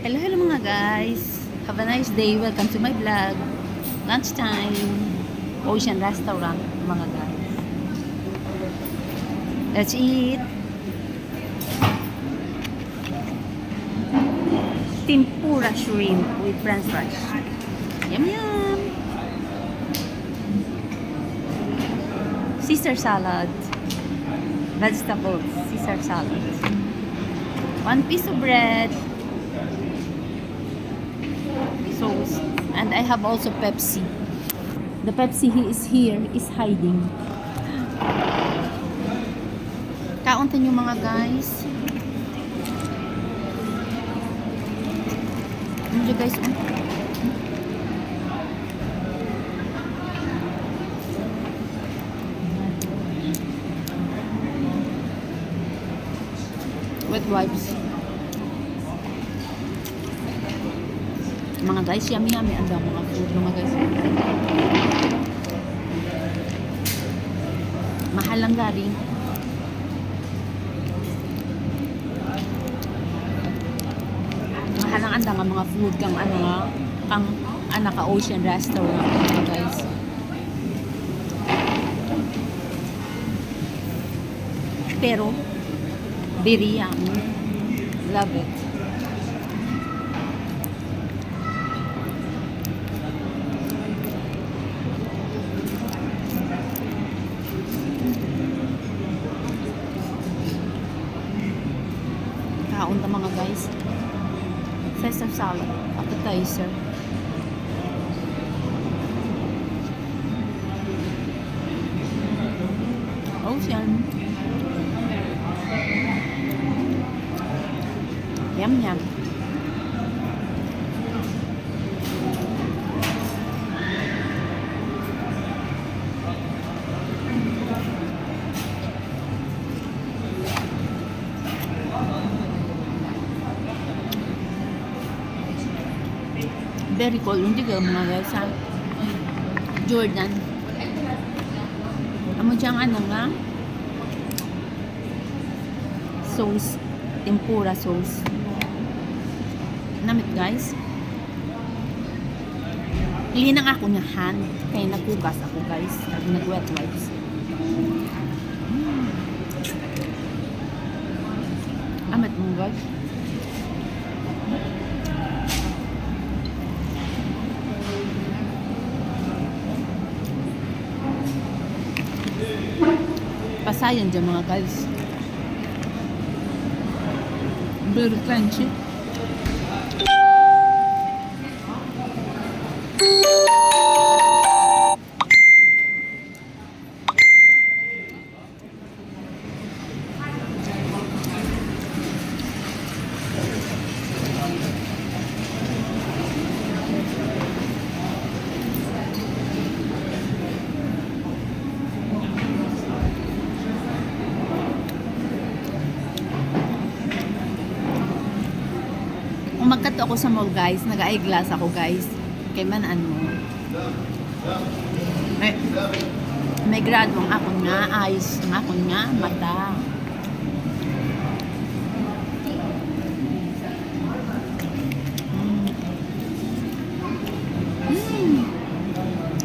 Hello, hello mga guys. Have a nice day. Welcome to my vlog. Lunchtime. Ocean Restaurant mga guys. Let's eat. Tempura shrimp with french fries. Yum yum. Caesar salad. Vegetables. Caesar salad. 1 piece of bread. Sauce. And I have also Pepsi. The Pepsi is here, is hiding. Kauntin nyo mga guys. Ano guys? Wet wipes. Mga guys, yummy yummy ang daw mga food mga guys. Mahal lang galing. Mahal lang anda nga mga food kang ano nga, kang anak ka Ocean Restaurant mga guys. Pero very yummy. Love it. Kaunta mga guys. Caesar salad, appetizer. Ocean. Yum yum. Very cold. Hindi ka mga guys ha. Jordan. Amo diyang ano nga. Sauce. Tempura sauce. Namit guys. Linang ako na hand. Kaya nagkugas ako guys. Nag-wet wipes. Amat mo guys. Pasayan dyan mga guys. Very crunchy. Kung magkato ako sa mall guys, nag-eyeglass ako guys. Kay man ano. May grado ang akon nga eyes, ang akon nga mata.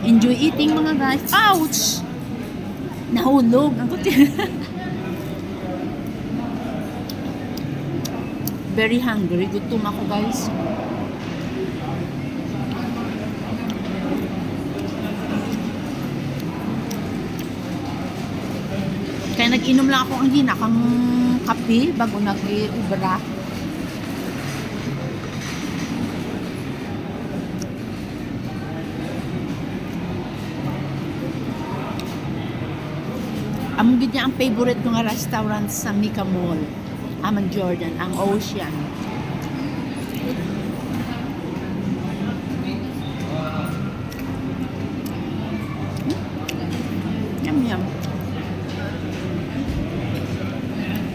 Enjoy eating mga guys. Ouch! Nahulog ang kuti. Very hungry. Gutom ako guys. Kaya nag-inom lang ako ang ginakang kape bago nag-ubra. Among gid niya ang favorite ko nga restaurant sa Mika Mall. Amang Jordan, ang Ocean. Yum yum.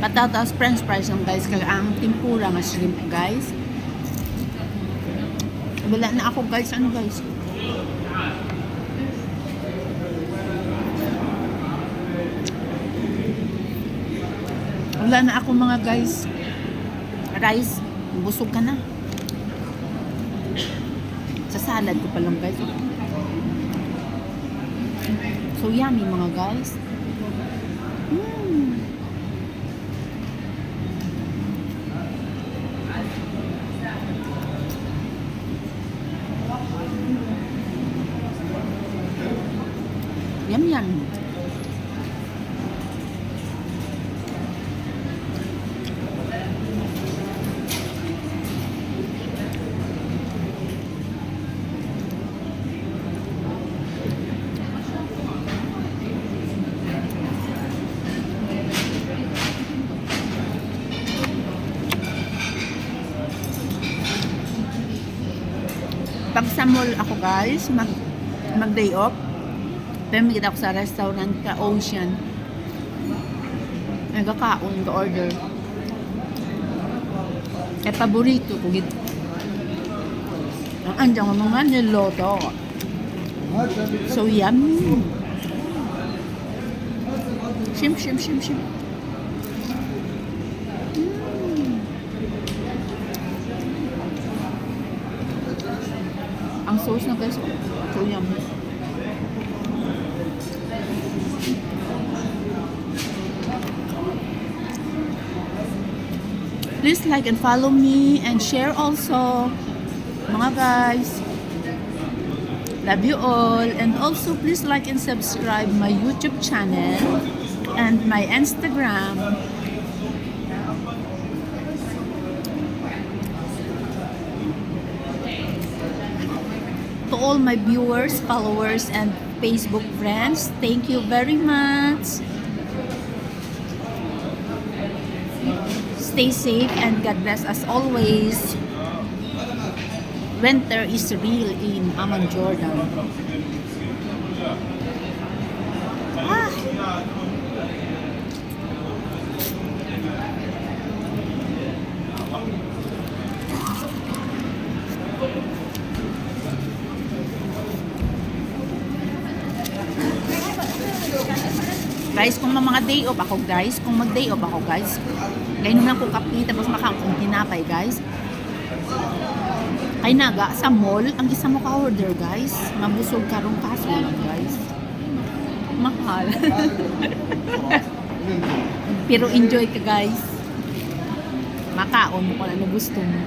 Patatas, french fries lang guys. Kaya ang tempura nga shrimp guys. Wala na ako guys. Ano guys? Wala na ako mga guys. Rice, busog ka na. Sa salad ko pa lang guys. So yummy mga guys. Yum yum. Pag sa mall ako guys, mag day off, pamigit ako sa restaurant ka Ocean. Nagkakaon ka order. Kaya paborito ko gito. Ang andyan mo mga niloto. So yummy. Shim. Ang sauce na guys, so yummy. Please like and follow me and share also, mga guys. Love you all. And also please like and subscribe my YouTube channel and my Instagram. To all my viewers, followers, and Facebook friends, thank you very much. Stay safe and God bless as always. Winter is real in Amman, Jordan. Guys, kung mga day off ako guys, ngayon lang ko kapi tapos makakong tinapay guys. Ay naga, sa mall, ang isa mo ka-order guys, mabusog ka rong kaso lang guys. Mahal. Pero enjoy ka guys. Makaon mo kung ano gusto mo.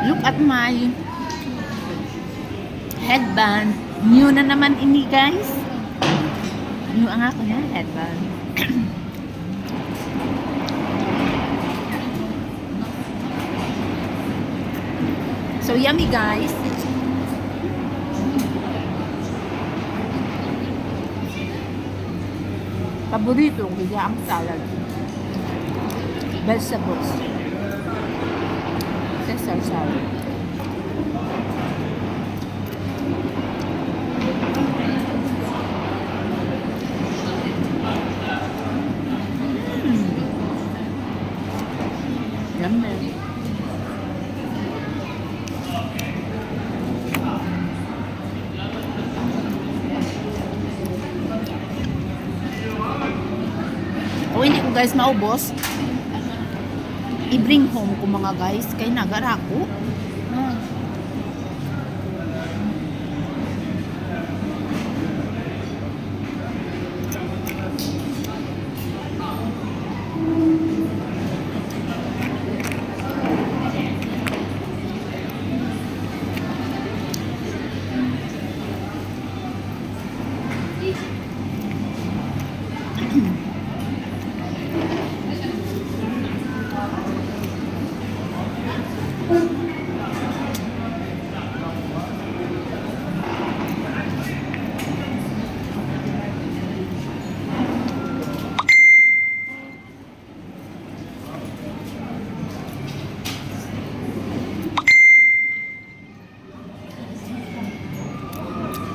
Look at my headband. New na naman ini guys. New ang ako na headband. So yummy guys. Paborito ko ang salad. Vegetables. Caesar salad. Yummy. O hindi ko guys maubos, i-bring home ko mga guys kay nagara ko.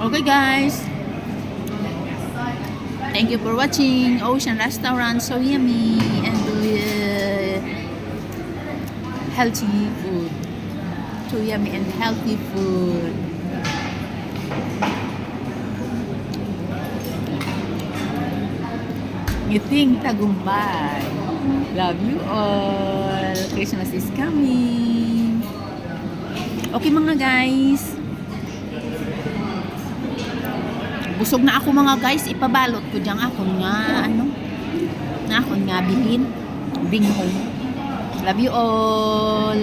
Okay guys, thank you for watching Ocean Restaurant. So yummy and healthy food. So yummy and healthy food. Ngiting tagumpay. Love you all. Christmas is coming. Okay mga guys. Busog na ako mga guys. Ipabalot ko dyan ako nga bilhin. Bring home. Love you all.